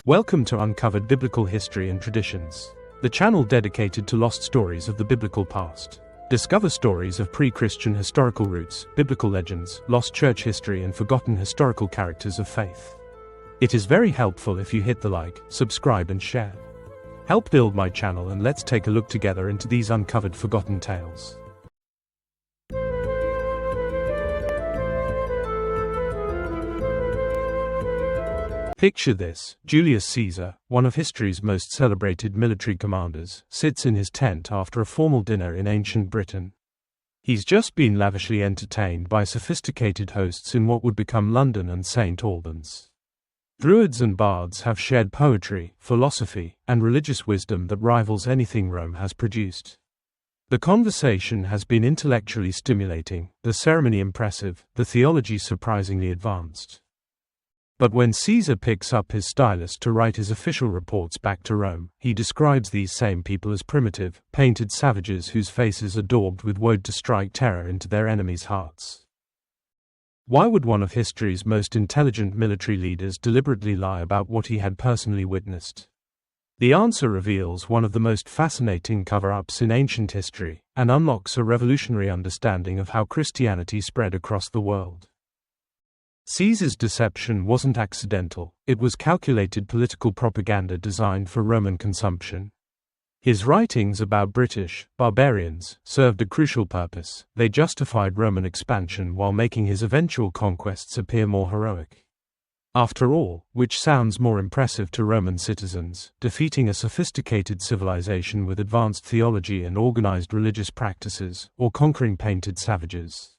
Welcome to Uncovered Biblical History and Traditions, the channel dedicated to lost stories of the biblical past. Discover stories of pre-Christian historical roots, biblical legends, lost church history, and forgotten historical characters of faith. It is very helpful if you hit the like, subscribe, and share. Help build my channel, and let's take a look together into these uncovered forgotten tales. Picture this: Julius Caesar, one of history's most celebrated military commanders, sits in his tent after a formal dinner in ancient Britain. He's just been lavishly entertained by sophisticated hosts in what would become London and St. Albans. Druids and bards have shared poetry, philosophy, and religious wisdom that rivals anything Rome has produced. The conversation has been intellectually stimulating, the ceremony impressive, the theology surprisingly advanced. But when Caesar picks up his stylus to write his official reports back to Rome, he describes these same people as primitive, painted savages whose faces are daubed with woad to strike terror into their enemies' hearts. Why would one of history's most intelligent military leaders deliberately lie about what he had personally witnessed? The answer reveals one of the most fascinating cover-ups in ancient history, and unlocks a revolutionary understanding of how Christianity spread across the world. Caesar's deception wasn't accidental, it was calculated political propaganda designed for Roman consumption. His writings about British barbarians served a crucial purpose: they justified Roman expansion while making his eventual conquests appear more heroic. After all, which sounds more impressive to Roman citizens, defeating a sophisticated civilization with advanced theology and organized religious practices, or conquering painted savages?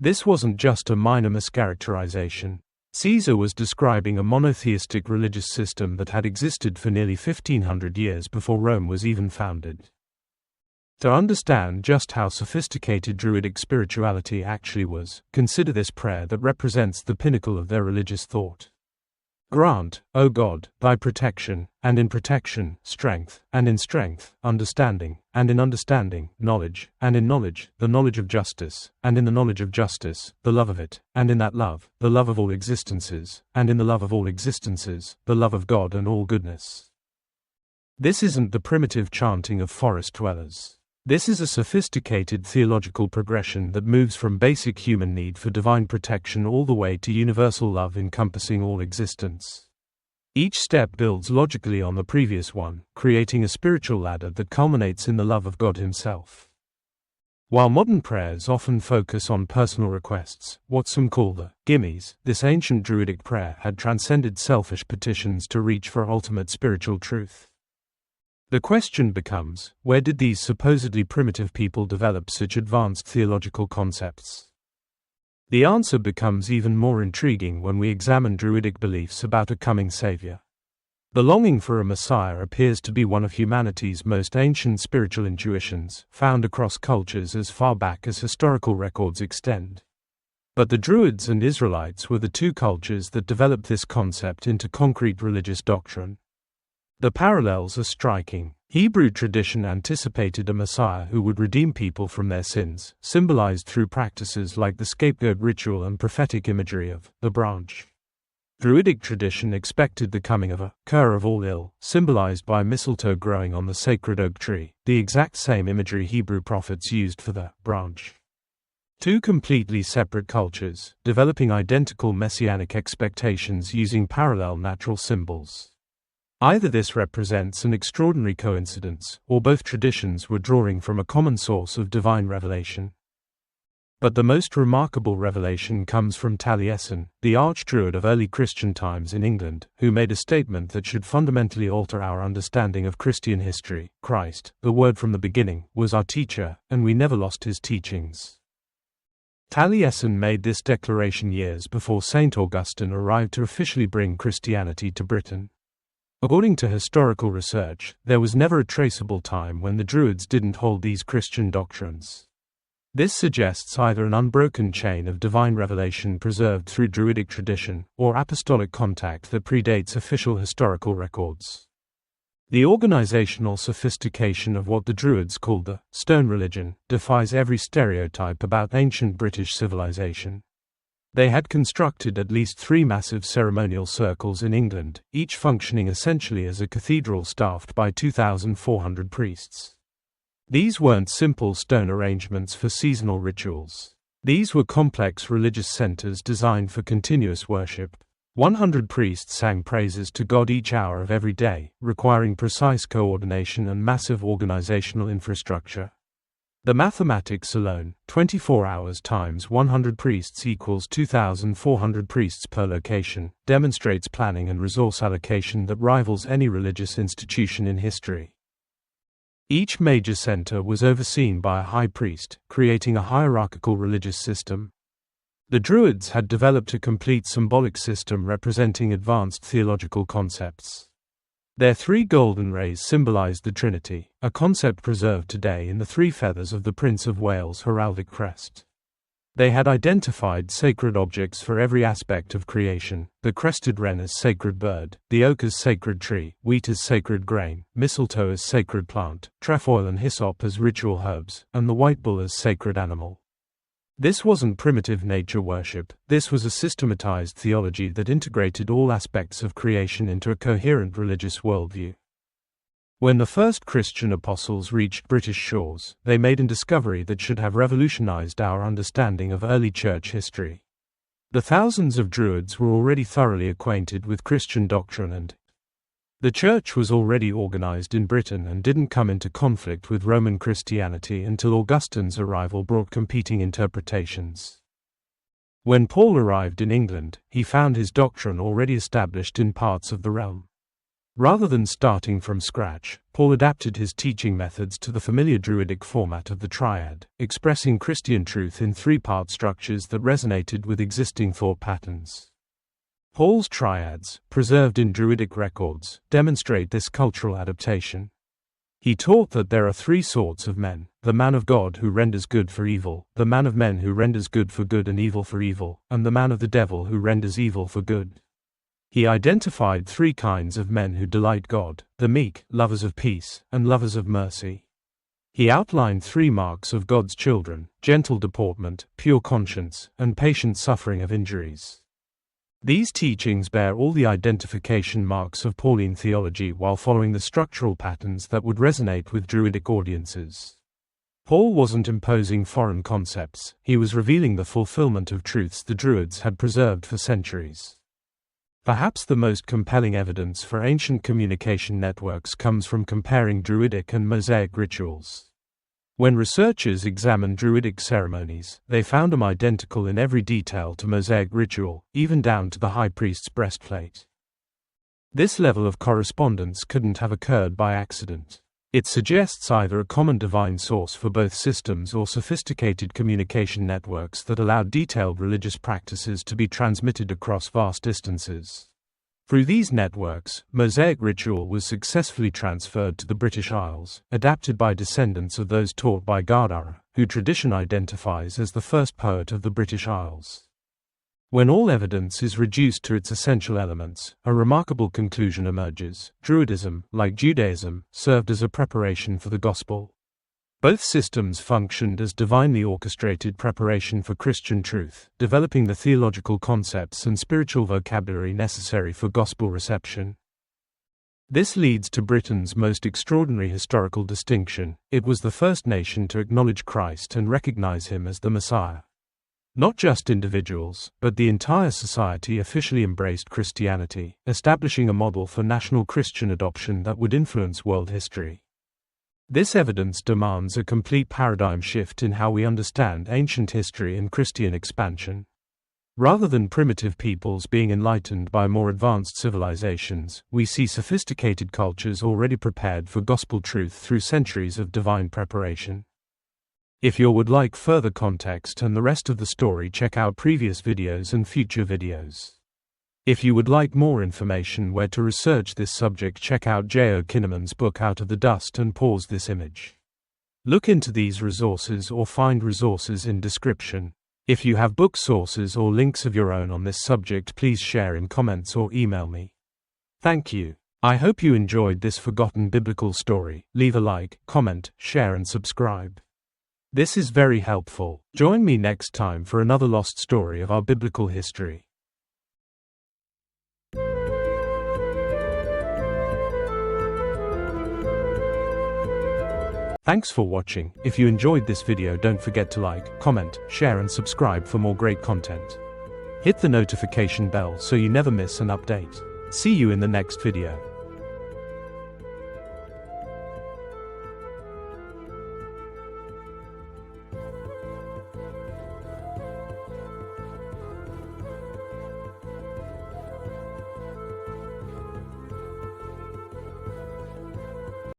This wasn't just a minor mischaracterization. Caesar was describing a monotheistic religious system that had existed for nearly 1500 years before Rome was even founded. To understand just how sophisticated Druidic spirituality actually was, consider this prayer that represents the pinnacle of their religious thought. Grant, O God, thy protection, and in protection, strength, and in strength, understanding, and in understanding, knowledge, and in knowledge, the knowledge of justice, and in the knowledge of justice, the love of it, and in that love, the love of all existences, and in the love of all existences, the love of God and all goodness. This isn't the primitive chanting of forest dwellers. This is a sophisticated theological progression that moves from basic human need for divine protection all the way to universal love encompassing all existence. Each step builds logically on the previous one, creating a spiritual ladder that culminates in the love of God Himself. While modern prayers often focus on personal requests, what some call the gimmies, this ancient Druidic prayer had transcended selfish petitions to reach for ultimate spiritual truth. The question becomes, where did these supposedly primitive people develop such advanced theological concepts? The answer becomes even more intriguing when we examine Druidic beliefs about a coming savior. The longing for a Messiah appears to be one of humanity's most ancient spiritual intuitions, found across cultures as far back as historical records extend. But the Druids and Israelites were the two cultures that developed this concept into concrete religious doctrine. The parallels are striking. Hebrew tradition anticipated a Messiah who would redeem people from their sins, symbolized through practices like the scapegoat ritual and prophetic imagery of the branch. Druidic tradition expected the coming of a cure of all ill, symbolized by mistletoe growing on the sacred oak tree, the exact same imagery Hebrew prophets used for the branch. Two completely separate cultures, developing identical messianic expectations using parallel natural symbols. Either this represents an extraordinary coincidence, or both traditions were drawing from a common source of divine revelation. But the most remarkable revelation comes from Taliesin, the archdruid of early Christian times in England, who made a statement that should fundamentally alter our understanding of Christian history. Christ, the Word from the beginning, was our teacher, and we never lost his teachings. Taliesin made this declaration years before St. Augustine arrived to officially bring Christianity to Britain. According to historical research, there was never a traceable time when the Druids didn't hold these Christian doctrines. This suggests either an unbroken chain of divine revelation preserved through Druidic tradition, or apostolic contact that predates official historical records. The organizational sophistication of what the Druids called the stone religion defies every stereotype about ancient British civilization. They had constructed at least 3 massive ceremonial circles in England, each functioning essentially as a cathedral staffed by 2,400 priests. These weren't simple stone arrangements for seasonal rituals. These were complex religious centers designed for continuous worship. 100 priests sang praises to God each hour of every day, requiring precise coordination and massive organizational infrastructure. The mathematics alone, 24 hours times 100 priests equals 2,400 priests per location, demonstrates planning and resource allocation that rivals any religious institution in history. Each major center was overseen by a high priest, creating a hierarchical religious system. The Druids had developed a complete symbolic system representing advanced theological concepts. Their 3 golden rays symbolized the Trinity, a concept preserved today in the 3 feathers of the Prince of Wales' heraldic crest. They had identified sacred objects for every aspect of creation: the crested wren as sacred bird, the oak as sacred tree, wheat as sacred grain, mistletoe as sacred plant, trefoil and hyssop as ritual herbs, and the white bull as sacred animal. This wasn't primitive nature worship, this was a systematized theology that integrated all aspects of creation into a coherent religious worldview. When the first Christian apostles reached British shores, they made a discovery that should have revolutionized our understanding of early church history. The thousands of Druids were already thoroughly acquainted with Christian doctrine, and the church was already organized in Britain and didn't come into conflict with Roman Christianity until Augustine's arrival brought competing interpretations. When Paul arrived in England, he found his doctrine already established in parts of the realm. Rather than starting from scratch, Paul adapted his teaching methods to the familiar Druidic format of the triad, expressing Christian truth in 3-part structures that resonated with existing thought patterns. Paul's triads, preserved in Druidic records, demonstrate this cultural adaptation. He taught that there are 3 sorts of men: the man of God who renders good for evil, the man of men who renders good for good and evil for evil, and the man of the devil who renders evil for good. He identified 3 kinds of men who delight God: the meek, lovers of peace, and lovers of mercy. He outlined 3 marks of God's children: gentle deportment, pure conscience, and patient suffering of injuries. These teachings bear all the identification marks of Pauline theology while following the structural patterns that would resonate with Druidic audiences. Paul wasn't imposing foreign concepts, he was revealing the fulfillment of truths the Druids had preserved for centuries. Perhaps the most compelling evidence for ancient communication networks comes from comparing Druidic and Mosaic rituals. When researchers examined Druidic ceremonies, they found them identical in every detail to Mosaic ritual, even down to the high priest's breastplate. This level of correspondence couldn't have occurred by accident. It suggests either a common divine source for both systems or sophisticated communication networks that allowed detailed religious practices to be transmitted across vast distances. Through these networks, Mosaic ritual was successfully transferred to the British Isles, adapted by descendants of those taught by Gardner, who tradition identifies as the first poet of the British Isles. When all evidence is reduced to its essential elements, a remarkable conclusion emerges: Druidism, like Judaism, served as a preparation for the gospel. Both systems functioned as divinely orchestrated preparation for Christian truth, developing the theological concepts and spiritual vocabulary necessary for gospel reception. This leads to Britain's most extraordinary historical distinction: it was the first nation to acknowledge Christ and recognize him as the Messiah. Not just individuals, but the entire society officially embraced Christianity, establishing a model for national Christian adoption that would influence world history. This evidence demands a complete paradigm shift in how we understand ancient history and Christian expansion. Rather than primitive peoples being enlightened by more advanced civilizations, we see sophisticated cultures already prepared for gospel truth through centuries of divine preparation. If you would like further context and the rest of the story, check out previous videos and future videos. If you would like more information where to research this subject, check out J.O. Kinnaman's book Out of the Dust and pause this image. Look into these resources or find resources in description. If you have book sources or links of your own on this subject, please share in comments or email me. Thank you. I hope you enjoyed this forgotten biblical story. Leave a like, comment, share and subscribe. This is very helpful. Join me next time for another lost story of our biblical history. Thanks for watching. If you enjoyed this video, don't forget to like, comment, share and subscribe for more great content. Hit the notification bell so you never miss an update. See you in the next video.